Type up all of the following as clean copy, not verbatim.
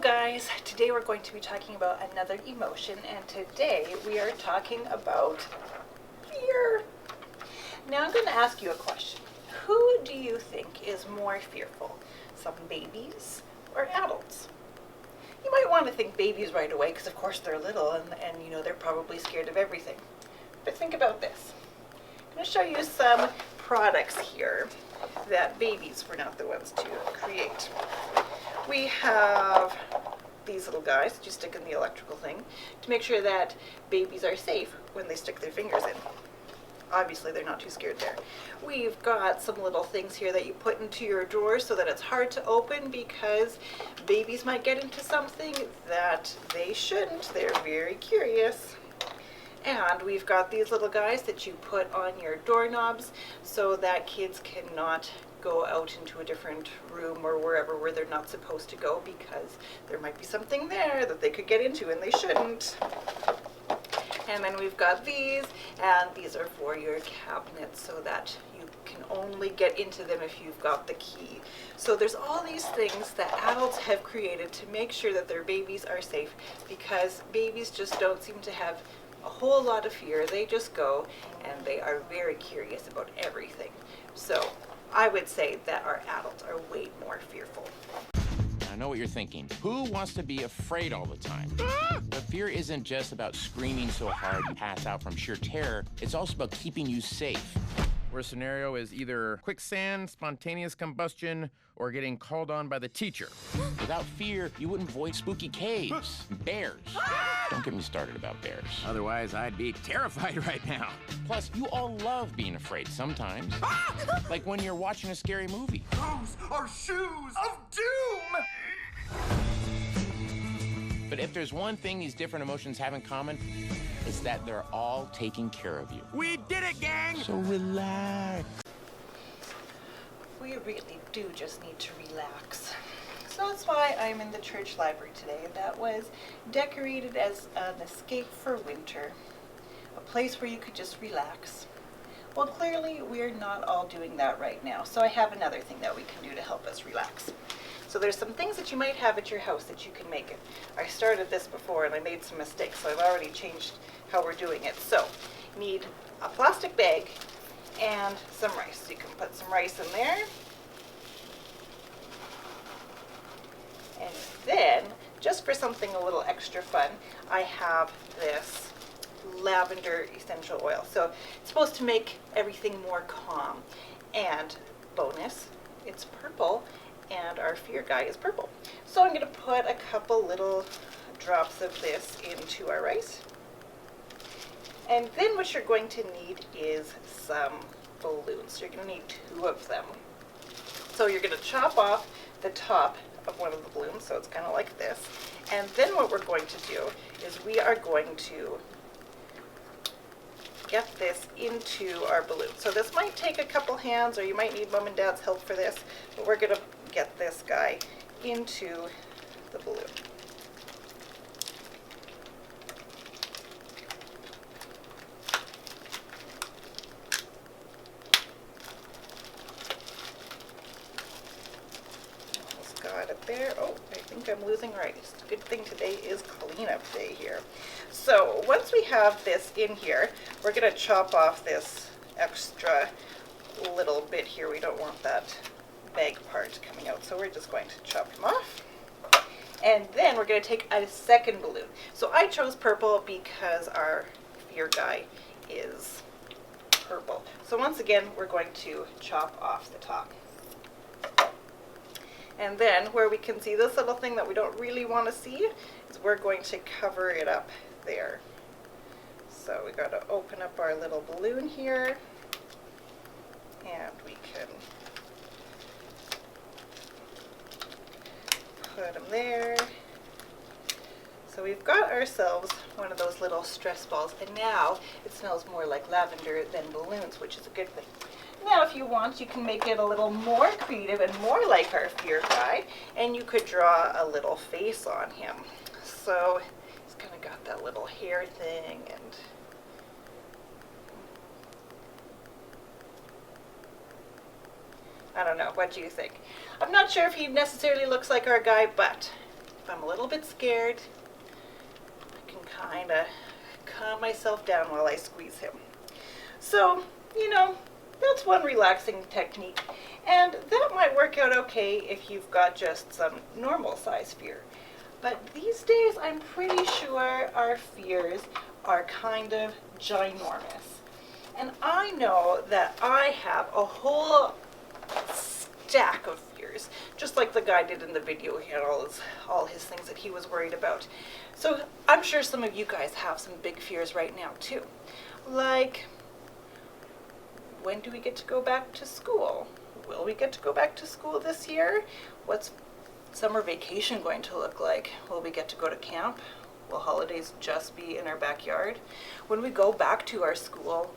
Hello guys, today we're going to be talking about another emotion, and today we are talking about fear. Now I'm going to ask you a question. Who do you think is more fearful, some babies or adults? You might want to think babies right away because of course they're little and you know they're probably scared of everything. But think about this. I'm going to show you some products here that babies were not the ones to create. We have these little guys that you stick in the electrical thing to make sure that babies are safe when they stick their fingers in. Obviously they're not too scared there. We've got some little things here that you put into your drawer so that it's hard to open because babies might get into something that they shouldn't. They're very curious. And we've got these little guys that you put on your doorknobs so that kids cannot go out into a different room or wherever where they're not supposed to go because there might be something there that they could get into and they shouldn't. And then we've got these, and these are for your cabinets so that you can only get into them if you've got the key. So there's all these things that adults have created to make sure that their babies are safe because babies just don't seem to have a whole lot of fear. They just go and they are very curious about everything. So I would say that our adults are way more fearful. I know what you're thinking. Who wants to be afraid all the time? But fear isn't just about screaming so hard you pass out from sheer terror. It's also about keeping you safe. Where a scenario is either quicksand, spontaneous combustion, or getting called on by the teacher. Without fear, you wouldn't avoid spooky caves, bears. Don't get me started about bears. Otherwise, I'd be terrified right now. Plus, you all love being afraid sometimes. Like when you're watching a scary movie. Those are shoes of doom! But if there's one thing these different emotions have in common, it's that they're all taking care of you. We did it, gang! So relax. We really do just need to relax. So that's why I'm in the church library today. That was decorated as an escape for winter, a place where you could just relax. Well, clearly we're not all doing that right now, so I have another thing that we can do to help us relax. So there's some things that you might have at your house that you can make it. I started this before and I made some mistakes, so I've already changed how we're doing it. So you need a plastic bag and some rice. So you can put some rice in there. And then, just for something a little extra fun, I have this lavender essential oil. So it's supposed to make everything more calm. And bonus, it's purple. And our fear guy is purple. So I'm going to put a couple little drops of this into our rice. And then what you're going to need is some balloons. You're going to need 2 of them. So you're going to chop off the top of one of the balloons, so it's kind of like this. And then what we're going to do is we are going to get this into our balloon. So this might take a couple hands, or you might need mom and dad's help for this, but we're going to get this guy into the balloon. Almost got it there. Oh, I think I'm losing rice. Good thing today is cleanup day here. So once we have this in here, we're going to chop off this extra little bit here. We don't want that bag part coming out, so we're just going to chop him off. And then we're going to take a second balloon. So I chose purple because our fear guy is purple. So once again, we're going to chop off the top. And then where we can see this little thing that we don't really want to see is we're going to cover it up there. So we got to open up our little balloon here, and we can put them there. So we've got ourselves one of those little stress balls, and now it smells more like lavender than balloons, which is a good thing. Now if you want, you can make it a little more creative and more like our fear guy, and you could draw a little face on him. So he's kind of got that little hair thing, and I don't know, what do you think? I'm not sure if he necessarily looks like our guy, but if I'm a little bit scared, I can kind of calm myself down while I squeeze him. So, that's one relaxing technique. And that might work out okay if you've got just some normal size fear. But these days, I'm pretty sure our fears are kind of ginormous. And I know that I have a whole stack of fears, just like the guy did in the video. He had all his things that he was worried about. So I'm sure some of you guys have some big fears right now too. Like, when do we get to go back to school? Will we get to go back to school this year? What's summer vacation going to look like? Will we get to go to camp? Will holidays just be in our backyard? When we go back to our school,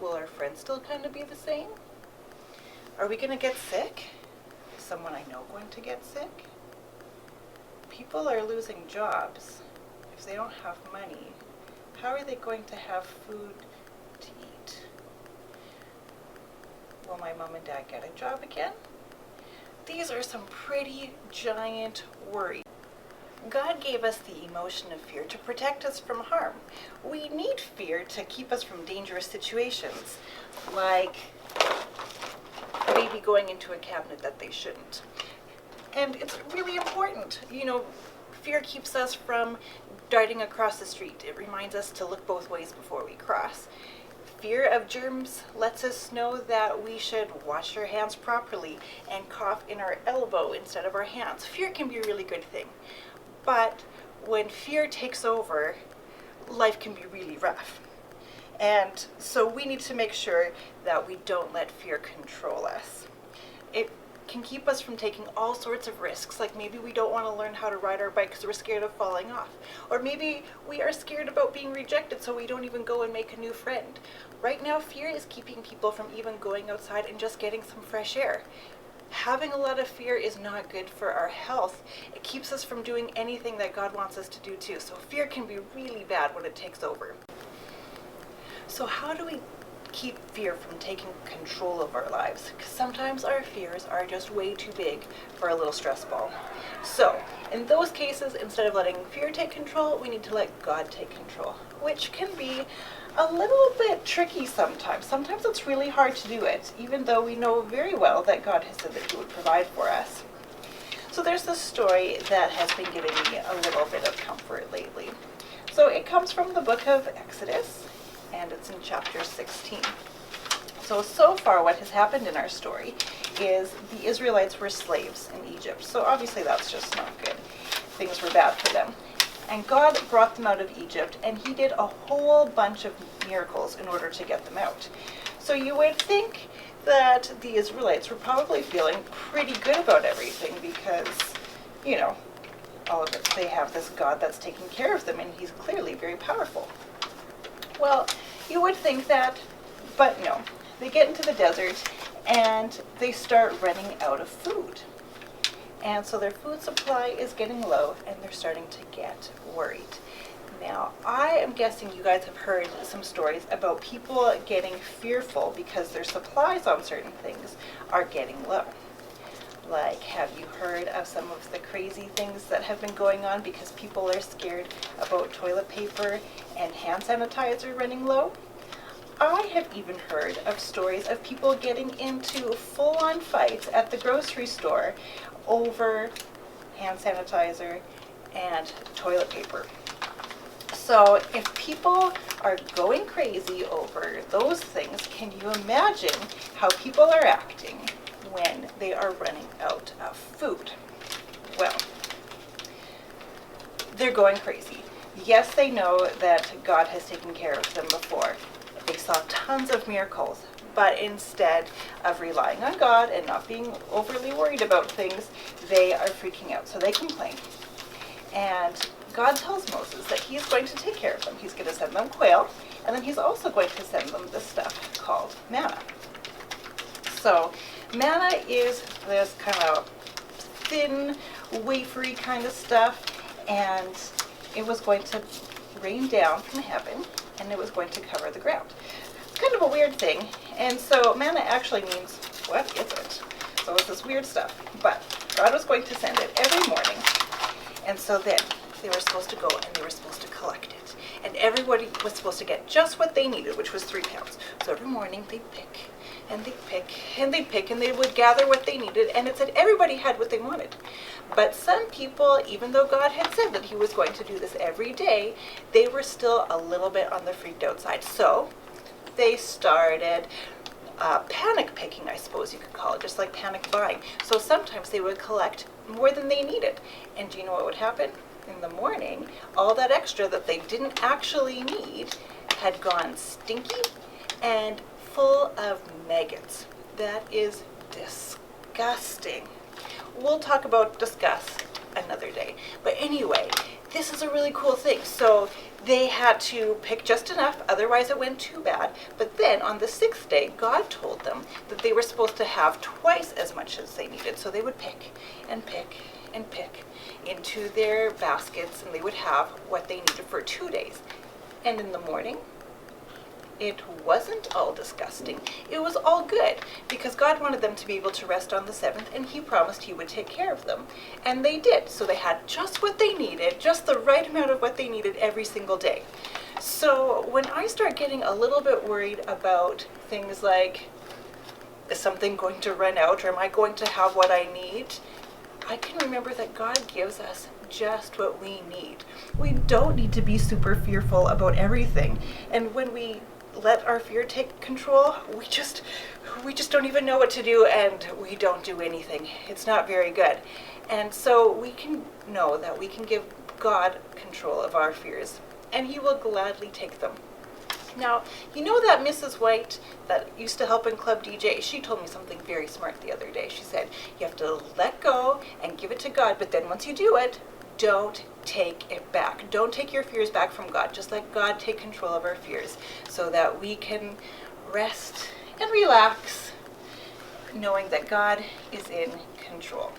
will our friends still kind of be the same? Are we going to get sick? Is someone I know going to get sick? People are losing jobs. If they don't have money, how are they going to have food to eat? Will my mom and dad get a job again? These are some pretty giant worries. God gave us the emotion of fear to protect us from harm. We need fear to keep us from dangerous situations, like a baby going into a cabinet that they shouldn't. And it's really important. Fear keeps us from darting across the street. It reminds us to look both ways before we cross. Fear of germs lets us know that we should wash our hands properly and cough in our elbow instead of our hands. Fear can be a really good thing. But when fear takes over, life can be really rough. And so we need to make sure that we don't let fear control us. It can keep us from taking all sorts of risks, like maybe we don't want to learn how to ride our bike because we're scared of falling off. Or maybe we are scared about being rejected, so we don't even go and make a new friend. Right now, fear is keeping people from even going outside and just getting some fresh air. Having a lot of fear is not good for our health. It keeps us from doing anything that God wants us to do too. So fear can be really bad when it takes over. So how do we keep fear from taking control of our lives? Because sometimes our fears are just way too big for a little stress ball. So in those cases, instead of letting fear take control, we need to let God take control, which can be a little bit tricky sometimes. Sometimes it's really hard to do it, even though we know very well that God has said that He would provide for us. So there's this story that has been giving me a little bit of comfort lately. So it comes from the book of Exodus, and it's in chapter 16. So far what has happened in our story is the Israelites were slaves in Egypt. So obviously that's just not good. Things were bad for them. And God brought them out of Egypt, and He did a whole bunch of miracles in order to get them out. So you would think that the Israelites were probably feeling pretty good about everything because, all of it, they have this God that's taking care of them, and He's clearly very powerful. Well, you would think that, but no. They get into the desert, and they start running out of food. And so their food supply is getting low, and they're starting to get worried. Now, I am guessing you guys have heard some stories about people getting fearful because their supplies on certain things are getting low. Like, have you heard of some of the crazy things that have been going on because people are scared about toilet paper and hand sanitizer running low? I have even heard of stories of people getting into full-on fights at the grocery store over hand sanitizer and toilet paper. So if people are going crazy over those things, can you imagine how people are acting when they are running out of food? Well, they're going crazy. Yes, they know that God has taken care of them before. They saw tons of miracles, but instead of relying on God and not being overly worried about things, they are freaking out. So they complain. And God tells Moses that He's going to take care of them. He's going to send them quail, and then He's also going to send them this stuff called manna. So manna is this kind of thin, wafery kind of stuff, and it was going to rain down from heaven, and it was going to cover the ground. It's kind of a weird thing, and so manna actually means, what is it? So it's this weird stuff. But God was going to send it every morning. And so then they were supposed to go and they were supposed to collect it. And everybody was supposed to get just what they needed, which was 3 pounds. So every morning they'd pick and they'd pick and they'd pick and they would gather what they needed. And it said everybody had what they wanted. But some people, even though God had said that he was going to do this every day, they were still a little bit on the freaked out side. So they started panic picking, I suppose you could call it, just like panic buying. So sometimes they would collect more than they needed. And do you know what would happen? In the morning, all that extra that they didn't actually need had gone stinky and full of maggots. That is disgusting. We'll talk about disgust another day. But anyway, this is a really cool thing. So they had to pick just enough, otherwise it went too bad. But then on the 6th day, God told them that they were supposed to have twice as much as they needed. So they would pick and pick and pick into their baskets, and they would have what they needed for 2 days. And in the morning, it wasn't all disgusting. It was all good, because God wanted them to be able to rest on the 7th, and he promised he would take care of them. And they did. So they had just what they needed, just the right amount of what they needed every single day. So when I start getting a little bit worried about things like, is something going to run out, or am I going to have what I need? I can remember that God gives us just what we need. We don't need to be super fearful about everything. And when we let our fear take control, we just don't even know what to do, and we don't do anything. It's not very good. And so we can know that we can give God control of our fears, and he will gladly take them. Now, you know that Mrs. White that used to help in Club DJ, she told me something very smart the other day. She said, you have to let go and give it to God, but then once you do it, don't take it back. Don't take your fears back from God. Just let God take control of our fears so that we can rest and relax knowing that God is in control.